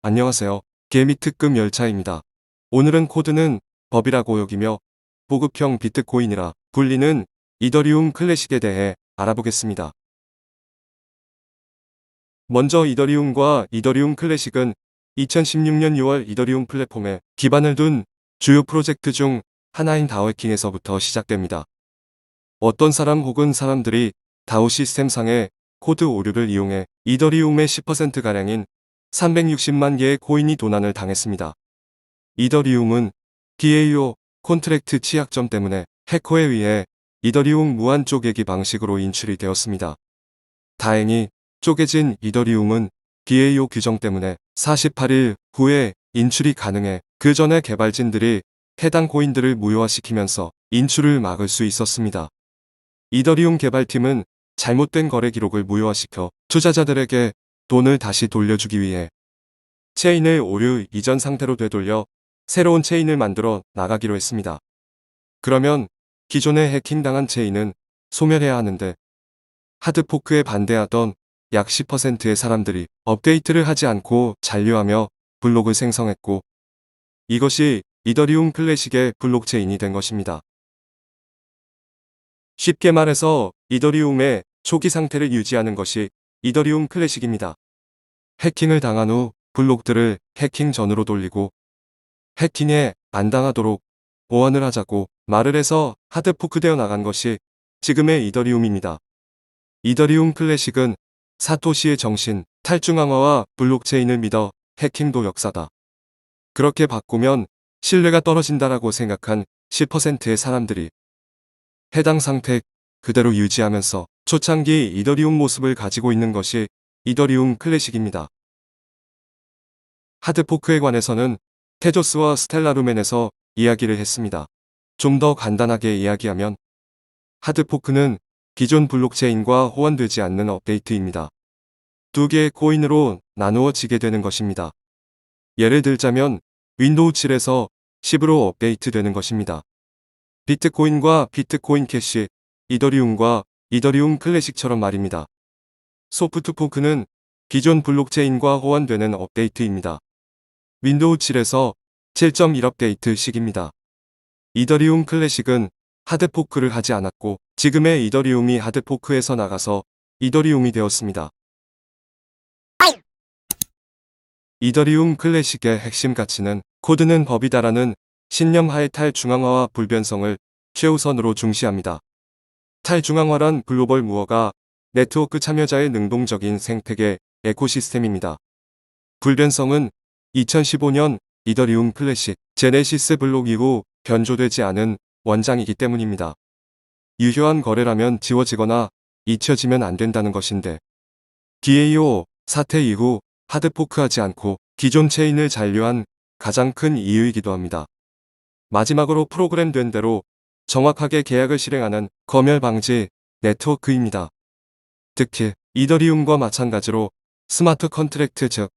안녕하세요. 개미 특급 열차입니다. 오늘은 코드는 법이라고 여기며 보급형 비트코인이라 불리는 이더리움 클래식에 대해 알아보겠습니다. 먼저 이더리움과 이더리움 클래식은 2016년 6월 이더리움 플랫폼에 기반을 둔 주요 프로젝트 중 하나인 다오 해킹에서부터 시작됩니다. 어떤 사람 혹은 사람들이 다오 시스템상의 코드 오류를 이용해 이더리움의 10%가량인 360만 개의 코인이 도난을 당했습니다. 이더리움은 DAO 콘트랙트 취약점 때문에 해커에 의해 이더리움 무한 쪼개기 방식으로 인출이 되었습니다. 다행히 쪼개진 이더리움은 DAO 규정 때문에 48일 후에 인출이 가능해 그 전에 개발진들이 해당 코인들을 무효화시키면서 인출을 막을 수 있었습니다. 이더리움 개발팀은 잘못된 거래 기록을 무효화시켜 투자자들에게 돈을 다시 돌려주기 위해 체인을 오류 이전 상태로 되돌려 새로운 체인을 만들어 나가기로 했습니다. 그러면 기존에 해킹당한 체인은 소멸해야 하는데 하드포크에 반대하던 약 10%의 사람들이 업데이트를 하지 않고 잔류하며 블록을 생성했고 이것이 이더리움 클래식의 블록체인이 된 것입니다. 쉽게 말해서 이더리움의 초기 상태를 유지하는 것이 이더리움 클래식입니다. 해킹을 당한 후 블록들을 해킹 전으로 돌리고 해킹에 안 당하도록 보완을 하자고 말을 해서 하드포크되어 나간 것이 지금의 이더리움입니다. 이더리움 클래식은 사토시의 정신, 탈중앙화와 블록체인을 믿어 해킹도 역사다. 그렇게 바꾸면 신뢰가 떨어진다라고 생각한 10%의 사람들이 해당 상태 그대로 유지하면서 초창기 이더리움 모습을 가지고 있는 것이 이더리움 클래식입니다. 하드포크에 관해서는 테조스와 스텔라루멘에서 이야기를 했습니다. 좀 더 간단하게 이야기하면 하드포크는 기존 블록체인과 호환되지 않는 업데이트입니다. 두 개의 코인으로 나누어지게 되는 것입니다. 예를 들자면 윈도우 7에서 10으로 업데이트되는 것입니다. 비트코인과 비트코인 캐시, 이더리움과 이더리움 클래식처럼 말입니다. 소프트포크는 기존 블록체인과 호환되는 업데이트입니다. 윈도우 7에서 7.1 업데이트식입니다. 이더리움 클래식은 하드포크를 하지 않았고 지금의 이더리움이 하드포크에서 나가서 이더리움이 되었습니다. 이더리움 클래식의 핵심 가치는 코드는 법이다라는 신념하에 탈중앙화와 불변성을 최우선으로 중시합니다. 탈중앙화란 글로벌 무어가 네트워크 참여자의 능동적인 생태계 에코시스템입니다. 불변성은 2015년 이더리움 클래식 제네시스 블록 이후 변조되지 않은 원장이기 때문입니다. 유효한 거래라면 지워지거나 잊혀지면 안 된다는 것인데 DAO 사태 이후 하드포크하지 않고 기존 체인을 잔류한 가장 큰 이유이기도 합니다. 마지막으로 프로그램된 대로 정확하게 계약을 실행하는 검열 방지 네트워크입니다. 특히 이더리움과 마찬가지로 스마트 컨트랙트 즉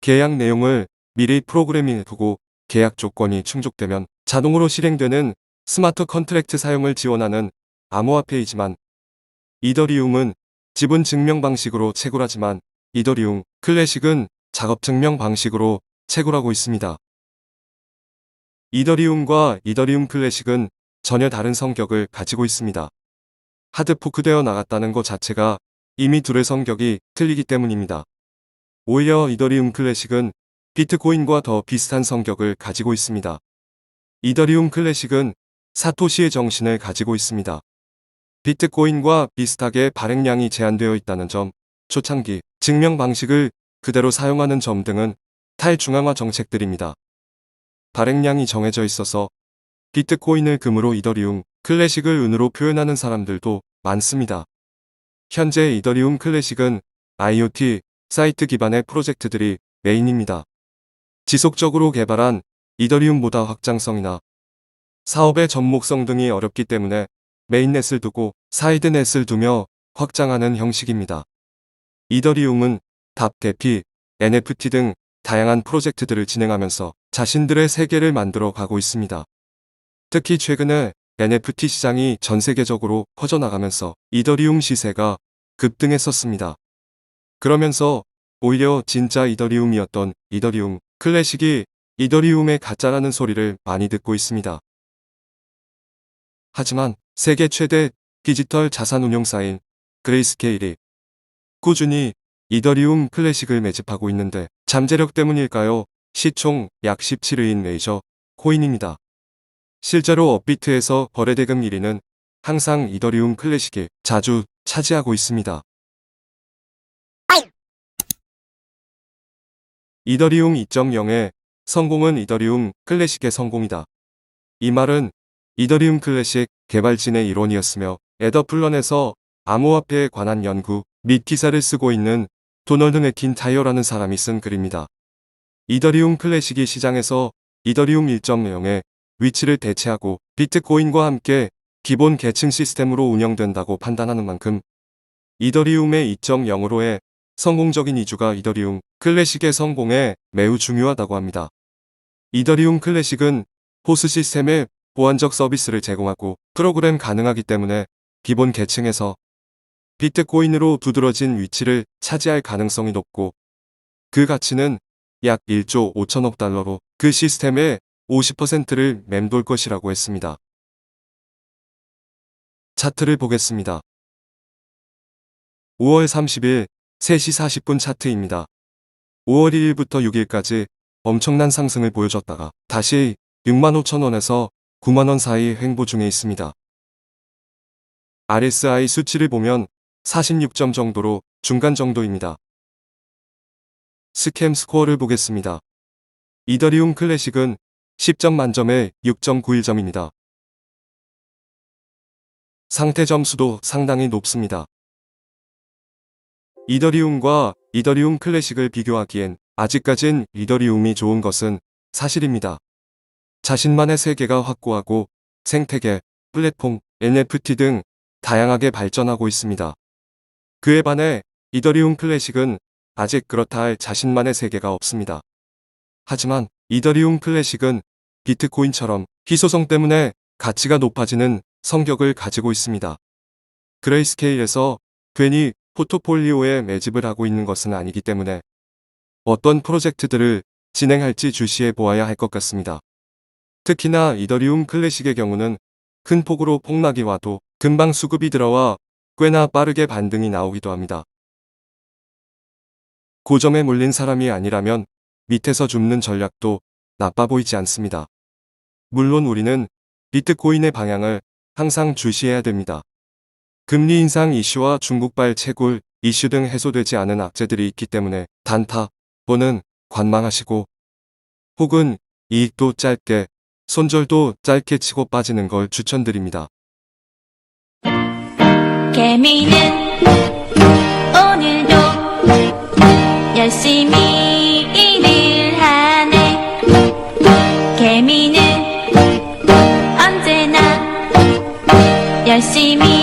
계약 내용을 미리 프로그래밍해두고 계약 조건이 충족되면 자동으로 실행되는 스마트 컨트랙트 사용을 지원하는 암호화폐이지만 이더리움은 지분 증명 방식으로 채굴하지만 이더리움 클래식은 작업 증명 방식으로 채굴하고 있습니다. 이더리움과 이더리움 클래식은 전혀 다른 성격을 가지고 있습니다. 하드포크되어 나갔다는 것 자체가 이미 둘의 성격이 틀리기 때문입니다. 오히려 이더리움 클래식은 비트코인과 더 비슷한 성격을 가지고 있습니다. 이더리움 클래식은 사토시의 정신을 가지고 있습니다. 비트코인과 비슷하게 발행량이 제한되어 있다는 점, 초창기 증명 방식을 그대로 사용하는 점 등은 탈중앙화 정책들입니다. 발행량이 정해져 있어서 비트코인을 금으로 이더리움 클래식을 은으로 표현하는 사람들도 많습니다. 현재 이더리움 클래식은 IoT 사이트 기반의 프로젝트들이 메인입니다. 지속적으로 개발한 이더리움보다 확장성이나 사업의 접목성 등이 어렵기 때문에 메인넷을 두고 사이드넷을 두며 확장하는 형식입니다. 이더리움은 답 대피, NFT 등 다양한 프로젝트들을 진행하면서 자신들의 세계를 만들어 가고 있습니다. 특히 최근에 NFT 시장이 전 세계적으로 퍼져나가면서 이더리움 시세가 급등했었습니다. 그러면서 오히려 진짜 이더리움이었던 이더리움 클래식이 이더리움의 가짜라는 소리를 많이 듣고 있습니다. 하지만 세계 최대 디지털 자산 운용사인 그레이스케일이 꾸준히 이더리움 클래식을 매집하고 있는데 잠재력 때문일까요? 시총 약 17위인 메이저 코인입니다. 실제로 업비트에서 거래대금 1위는 항상 이더리움 클래식이 자주 차지하고 있습니다. 이더리움 2.0의 성공은 이더리움 클래식의 성공이다. 이 말은 이더리움 클래식 개발진의 이론이었으며 에더플런에서 암호화폐에 관한 연구 및 기사를 쓰고 있는 도널드 맥킨타이어라는 사람이 쓴 글입니다. 이더리움 클래식이 시장에서 이더리움 1.0의 위치를 대체하고 비트코인과 함께 기본 계층 시스템으로 운영된다고 판단하는 만큼 이더리움의 2.0으로의 성공적인 이주가 이더리움 클래식의 성공에 매우 중요하다고 합니다. 이더리움 클래식은 호스 시스템의 보안적 서비스를 제공하고 프로그램 가능하기 때문에 기본 계층에서 비트코인으로 두드러진 위치를 차지할 가능성이 높고 그 가치는 약 1조 5천억 달러로 그 시스템의 50%를 맴돌 것이라고 했습니다. 차트를 보겠습니다. 5월 30일 3시 40분 차트입니다. 5월 1일부터 6일까지 엄청난 상승을 보여줬다가 다시 65,000원에서 90,000원 사이 횡보 중에 있습니다. RSI 수치를 보면 46점 정도로 중간 정도입니다. 스캠 스코어를 보겠습니다. 이더리움 클래식은 10점 만점에 6.91점입니다. 상태 점수도 상당히 높습니다. 이더리움과 이더리움 클래식을 비교하기엔 아직까진 이더리움이 좋은 것은 사실입니다. 자신만의 세계가 확고하고 생태계, 플랫폼, NFT 등 다양하게 발전하고 있습니다. 그에 반해 이더리움 클래식은 아직 그렇다 할 자신만의 세계가 없습니다. 하지만 이더리움 클래식은 비트코인처럼 희소성 때문에 가치가 높아지는 성격을 가지고 있습니다. 그레이스케일에서 괜히 포트폴리오에 매집을 하고 있는 것은 아니기 때문에 어떤 프로젝트들을 진행할지 주시해 보아야 할 것 같습니다. 특히나 이더리움 클래식의 경우는 큰 폭으로 폭락이 와도 금방 수급이 들어와 꽤나 빠르게 반등이 나오기도 합니다. 고점에 몰린 사람이 아니라면 밑에서 줍는 전략도 나빠 보이지 않습니다. 물론 우리는 비트코인의 방향을 항상 주시해야 됩니다. 금리 인상 이슈와 중국발 채굴 이슈 등 해소되지 않은 악재들이 있기 때문에 단타 또는 관망하시고 혹은 이익도 짧게 손절도 짧게 치고 빠지는 걸 추천드립니다. 개미는 오늘도 열심히 일을 하네. 개미는 언제나 열심히